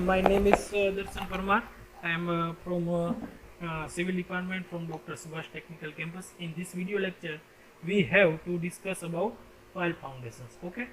My name is Darshan Parmar. I am from Civil Department from Dr. Subhash Technical Campus. In this video lecture, we have to discuss about pile foundations. Okay.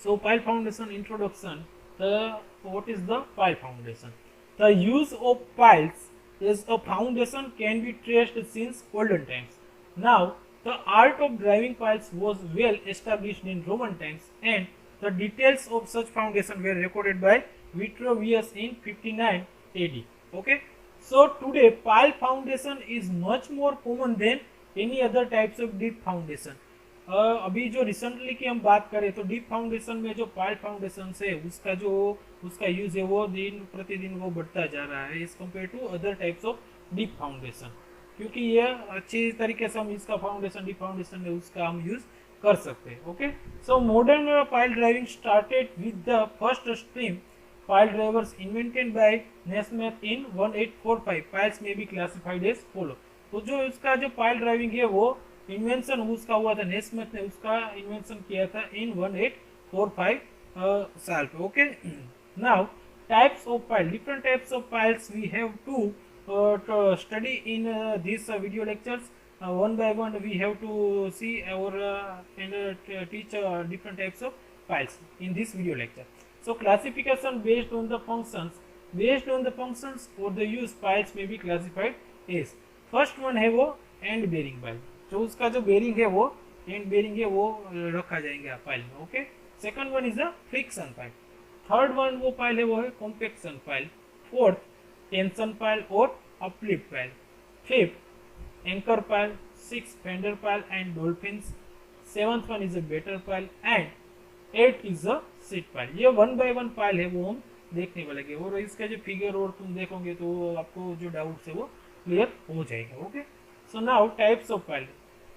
So pile foundation introduction. What is the pile foundation? The use of piles as a foundation can be traced since olden times. Now, the art of driving piles was well established in Roman times, and the details of such foundation were recorded by Vitruvius in 59 AD. Okay, so today pile foundation is much more common than any other types of deep foundation. अभी जो recently की हम बात करें तो deep foundation में जो pile foundation है उसका यूज है वो दिन प्रतिदिन वो बढ़ता जा रहा है as compare to other types of deep foundation, क्योंकि ये अच्छी तरीके से हम इसका फाउंडेशन डीप फाउंडेशन में उसका हम यूज कर सकते हैं. Okay, so modern pile driving started with the first stream pile drivers invented by Naismith in 1845. Piles में बी क्लासिफाइड एज फॉलो. तो जो उसका जो पाइल ड्राइविंग है वो इन्वेंशन उसका हुआ था, नेस्मिथ ने उसका इन्वेंशन किया था इन 1845 साल पे. Okay, now types of pile, different types of piles we have to study in this video lectures. One by one we have to see and teach different types of piles in this video lecture. So classification based on the functions or the use piles may be classified as. First one है वो and bearing pile, जो उसका जो bearing है वो and bearing है वो रखा जाएंगे पाइल में. Okay, second one is the friction pile. Third one वो पाइल है वो है compaction pile. Fourth tension pile और uplift pile. Fifth anchor pile. 6 fender pile and dolphins. 7th one is a better pile and 8 is a seat pile. ये one by one pile है वो हम देखने वाले हैं और इसका जो फिगर और तुम देखोगे तो आपको जो डाउट है वो क्लियर हो जाएगा. Okay, so now types of pile.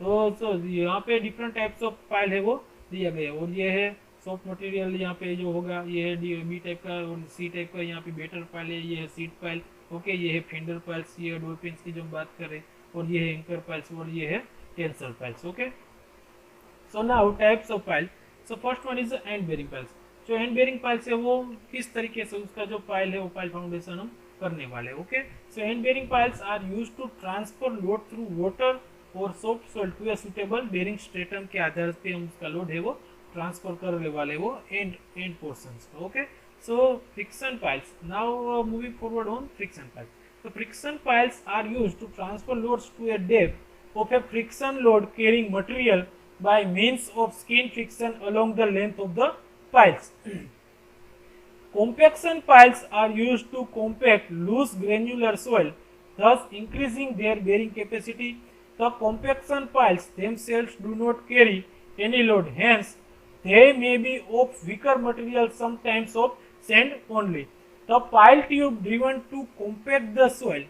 तो यहाँ पे डिफरेंट टाइप्स ऑफ पाइल है वो दिया गया और ये है सॉफ्ट मटेरियल यहाँ पे जो होगा ये है बी टाइप का और सी टाइप का. यहाँ पे बेटर पाइल है, ये है सीट पाइल. ओके, ये है फेंडर पाइल्स, ये है डॉल्फिन्स की जो बात करें और ये है एंकर पाइल्स और ये है tension piles. Okay, so now types of pile. So first one is end bearing piles. जो एंड बेरिंग पाइल्स है वो किस तरीके से उसका जो पाइल है वो पाइल फाउंडेशन हम करने वाले. Okay, so end bearing piles are used to transfer load through water और soft soil to a suitable bearing stratum के आधार पे हम उसका लोड है वो ट्रांसफर करने वाले वो and portions. Okay, so friction piles. Now moving forward on friction piles. So friction piles are used to transfer loads to a depth of a friction load carrying material by means of skin friction along the length of the piles. Compaction piles are used to compact loose granular soil, thus increasing their bearing capacity. The compaction piles themselves do not carry any load, hence they may be of weaker material, sometimes of sand only. The pile tube driven to compact the soil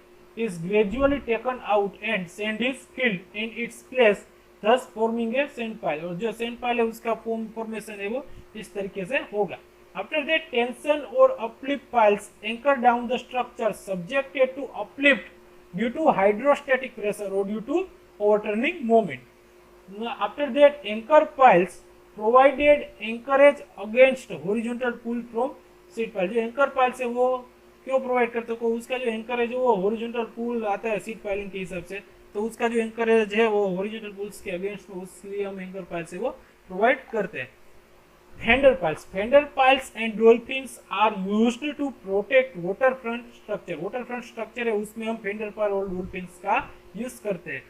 is gradually taken out and sand is filled in its place, thus forming a sand pile. और जो sand pile है उसका formation है वो इस तरीके से होगा. After that, tension or uplift piles anchor down the structure subjected to uplift due to hydrostatic pressure or due to overturning moment. After that, anchor piles provided anchorage against horizontal pull from seat pile. जो anchor pile से वो क्यों provide करते हो, उसका जो anchor है जो वो हॉरिजॉन्टल पुल आता है सीट पाइलिंग के हिसाब से, तो उसका जो एंकरेज है वो हॉरिजॉन्टल पुल्स के अगेंस्ट में, उसलिए हम एंकर पाइल से वो प्रोवाइड करते हैं. Fender piles and dolphins are used to protect water front structure. Water front structure है उसमें हम फेंडर पाइल और डॉल्फिन्स का यूज करते हैं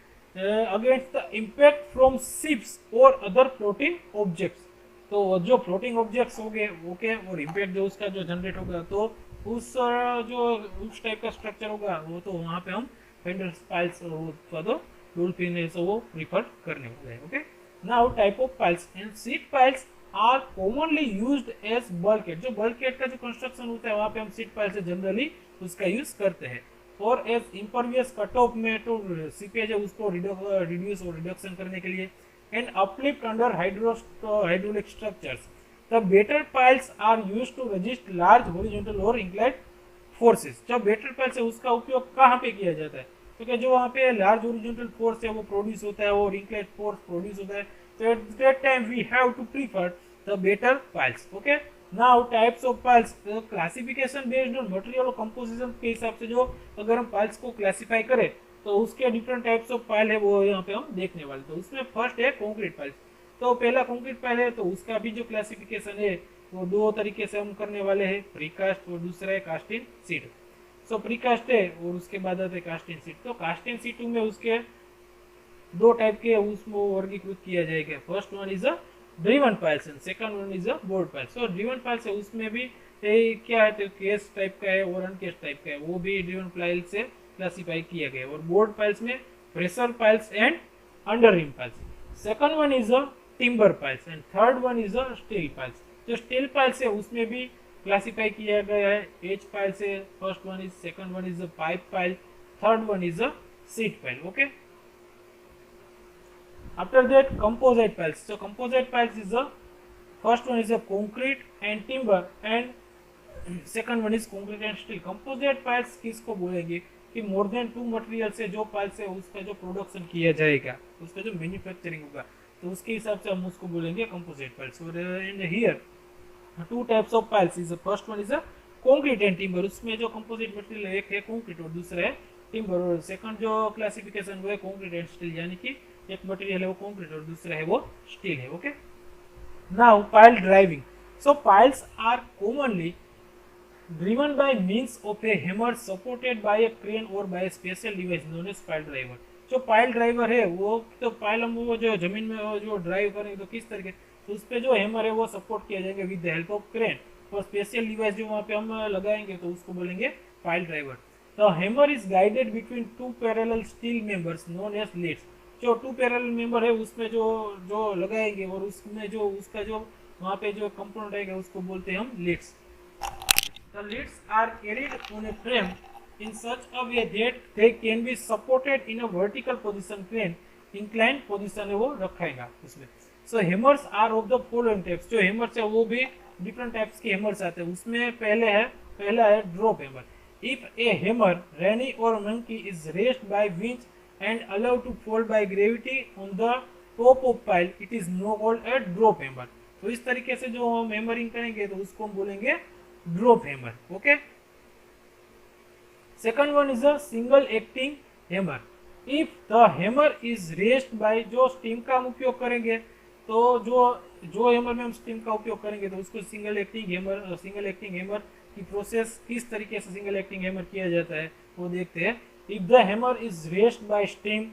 against the impact from ships और अदर फ्लोटिंग ऑब्जेक्ट्स. तो जो फ्लोटिंग ऑब्जेक्ट्स हो गए ओके और इम्पैक्ट जो उसका जो जनरेट होगा तो उस टाइप का स्ट्रक्चर होगा वो तो वहाँ पे हम फेंडर पाइल्स अथवा तो डॉल्फिन है वो प्रीफर करने वाले हैं. Okay, now type of piles and sheet piles are commonly used as bulkhead. जो बल्कहेड का जो कंस्ट्रक्शन होता है वहाँ पे हम सीट पाइल से जनरली उसका यूज करते हैं. और एज इम्परवियस कट ऑफ में तो सीपेज है उसको रिड्यूस और रिडक्शन करने के लिए and uplift under hydraulic structures. The better piles are used to resist large horizontal or inclined forces. जब better piles है उसका उपयोग कहाँ पे किया जाता है, क्योंकि जो वहाँ पे large horizontal force है वो प्रोड्यूस होता है और inclined force प्रोड्यूस होता है, तो at that time we have to prefer the better piles. Okay, now types of piles, classification based on material और कंपोजिशन के हिसाब से जो अगर हम पाइल्स को क्लासिफाई करें तो उसके डिफरेंट टाइप्स ऑफ पाइल है वो यहाँ पे हम देखने वाले। तो उसमें फर्स्ट है कंक्रीट पाइल्स। तो पहला कंक्रीट पाइल है, तो उसका भी जो क्लासिफिकेशन है वो दो तरीके से हम करने वाले हैं, प्रीकास्ट और दूसरा है कास्ट इन सीट। सो प्रीकास्ट है और उसके बाद आता है कास्ट इन सीट। तो कास्ट इन सीट में उसके दो टाइप के उसमें वर्गीकृत किया जाएगा। First one is a driven piles and second one is a board piles. So driven piles है उसमें भी क्या है, तो केस टाइप का है और अनकेस टाइप का है, वो भी ड्रिवन पाइल्स से क्लासिफाई किया गया है। और बोर्ड पाइल्स में pressure piles and under ream piles. Second one is a timber piles and third one is a steel piles. जो स्टील पाइल्स है उसमें भी क्लासिफाई किया गया है। एच पाइल्स है, first one is, second one is a pipe pile, third one is a sheet pile. Okay, after that composite piles. So composite piles is the first one is a concrete and timber and second one is concrete and steel. composite piles किसको बोलेंगे कि more than to material से जो piles है उसका जो production किया जाएगा, उसका जो मैन्युफैक्चरिंग होगा, तो उसके हिसाब से हम उसको बोलेंगे composite piles. और and here two types of piles is, first one is a concrete and timber. उसमें जो कंपोजिट मटेरियल है, एक है कंक्रीट और दूसरा है टिम्बर। और सेकंड जो क्लासिफिकेशन वो है कंक्रीट एंड स्टील, यानी कि एक मटेरियल है वो कंक्रीट और दूसरा है वो स्टील है। Okay, now pile driving. So piles are commonly driven by means of a hammer supported by a crane or by a special device known as pile driver. जो पाइल ड्राइवर है वो, तो pile हम वो जो जमीन में वो जो ड्राइव करेंगे तो किस तरीके, तो उस पर जो हैमर है वो सपोर्ट किया जाएगा with the help of crane, और स्पेशल डिवाइस जो वहाँ पे हम लगाएंगे तो उसको बोलेंगे pile driver. The hammer is guided between two parallel steel members known as leads. जो टू पैरेलल मेंबर है उसमें जो जो लगाएंगे और उसमें जो उसका जो वहाँ पे जो कंपोनेंट आएगा उसको बोलते हैं हम Leeds. The leads are carried on a frame in such a way that they can be supported in a vertical position, crane inclined position है वो रखेगा उसमें। So hammers are of the following types। जो hammers है वो भी different types के hammers आते हैं। उसमें पहला है drop hammer। If a hammer, rani or monkey is raised by winch and allowed to fall by gravity on the top of pile, it is now called a drop hammer। तो इस तरीके से जो हम हैमरिंग करेंगे तो उसको हम बोलेंगे drop hammer. Okay, second one is a single acting hammer. If the hammer is raised by, जो स्टीम का हम उपयोग करेंगे तो जो हैमर में हम स्टीम का उपयोग करेंगे तो उसको सिंगल एक्टिंग हैमर की प्रोसेस किस तरीके से सिंगल एक्टिंग हैमर किया जाता है वो देखते हैं। If the hammer is raised by steam,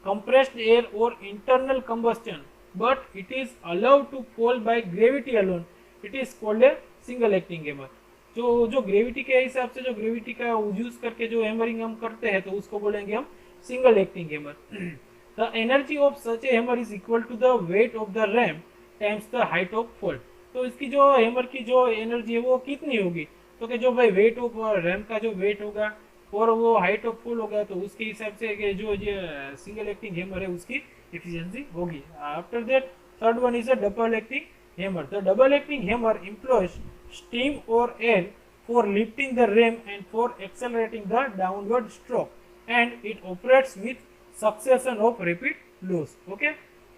compressed air और internal combustion but it is allowed to fall by gravity alone, it is called a single acting hammer. जो ग्रेविटी के हिसाब से, जो ग्रेविटी का यूज करके जो हैमरिंग हम करते हैं तो उसको बोलेंगे हम single acting hammer. The energy of such a hammer is equal to the weight of the ram times the height of fall. तो इसकी जो हैमर की जो एनर्जी है वो कितनी होगी, तो कि जो भाई वेट ऑफ रैम का जो वेट होगा और वो हाइट ऑफ फॉल होगा तो उसके हिसाब से जो सिंगल एक्टिंग हैमर है उसकी एफिशिएंसी होगी। After that third one is a double acting hammer. The double acting hammer employs steam or air for lifting the ram and for accelerating the downward stroke, and it operates with succession of rapid blows. Okay,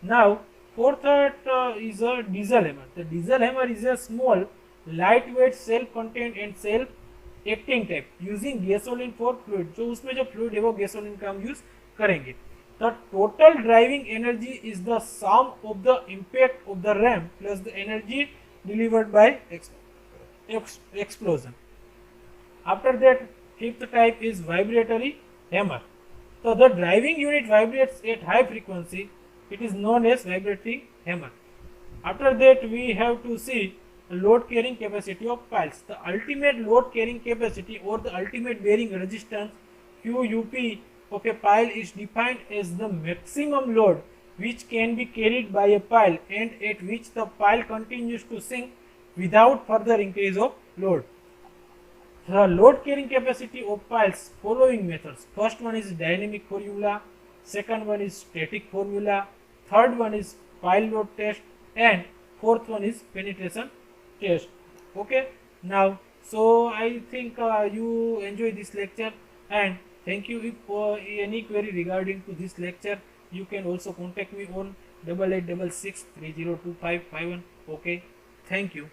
now fourth is a diesel hammer. The diesel hammer is a small lightweight self-contained and self-acting type using gasoline for fluid। जो उसमें जो fluid है वो gasoline का हम use करेंगे। The total driving energy is the sum of the impact of the ram plus the energy delivered by explosion. After that, fifth type is vibratory hammer. So the driving unit vibrates at high frequency. It is known as vibratory hammer. After that, we have to see load carrying capacity of piles. The ultimate load carrying capacity or the ultimate bearing resistance QUP of a pile is defined as the maximum load which can be carried by a pile and at which the pile continues to sink without further increase of load. The load carrying capacity of piles following methods. First one is dynamic formula, second one is static formula, third one is pile load test and fourth one is penetration test. Okay, now so I think you enjoy this lecture and thank you. If any query regarding to this lecture, you can also contact me on 8866 302551. Okay, thank you.